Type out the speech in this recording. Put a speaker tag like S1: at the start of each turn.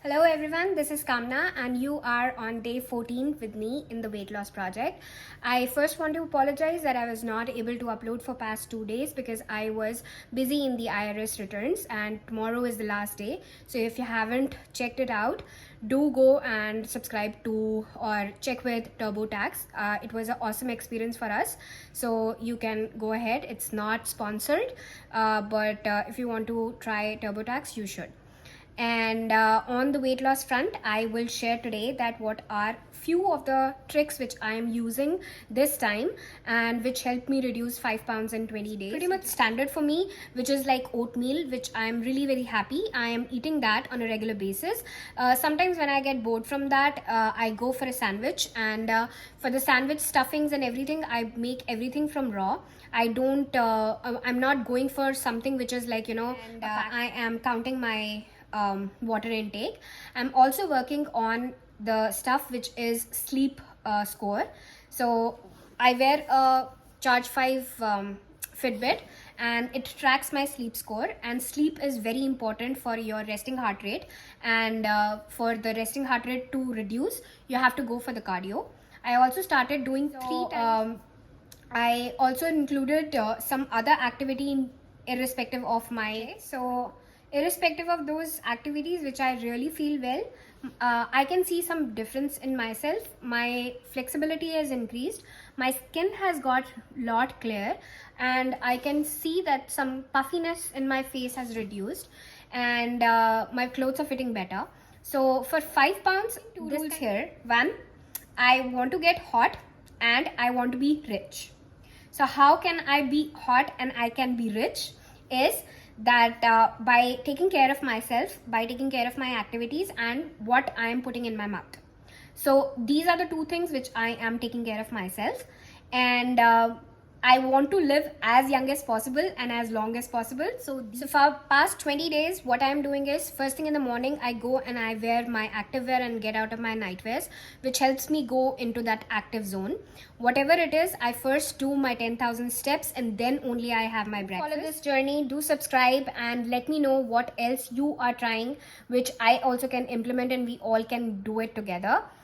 S1: Hello everyone, this is Kamna and you are on day 14 with me in the weight loss project. I first want to apologize that I was not able to upload for past 2 days because I was busy in the IRS returns and tomorrow is the last day. So if you haven't checked it out, do go and subscribe to or check with TurboTax. It was an awesome experience for us. So you can go ahead. It's not sponsored, but if you want to try TurboTax, you should. And on the weight loss front, I will share today that what are few of the tricks which I am using this time and which helped me reduce 5 pounds in 20 days. Pretty much standard for me, which is like oatmeal, which I am really very happy. I am eating that on a regular basis. Sometimes when I get bored from that, I go for a sandwich, and for the sandwich stuffings and everything, I make everything from raw. I don't I'm not going for something which is like, and I am counting my water intake. I'm also working on the stuff which is sleep score. So I wear a Charge 5 Fitbit, and it tracks my sleep score, and sleep is very important for your resting heart rate, and for the resting heart rate to reduce, you have to go for the cardio. I also started doing 3 times. I also included some other activity irrespective of my. So irrespective of those activities which I really feel well, I can see some difference in myself. My flexibility has increased, my skin has got lot clear, and I can see that some puffiness in my face has reduced, and my clothes are fitting better. So for 5 pounds, two rules here. One, I want to get hot and I want to be rich. So how can I be hot and I can be rich? Is that by taking care of myself, by taking care of my activities and what I am putting in my mouth. So these are the two things which I am taking care of myself, and I want to live as young as possible and as long as possible. So for past 20 days, what I am doing is, first thing in the morning, I go and I wear my active wear and get out of my night wears, which helps me go into that active zone. Whatever it is, I first do my 10,000 steps and then only I have my breakfast. Follow this journey, do subscribe and let me know what else you are trying, which I also can implement and we all can do it together.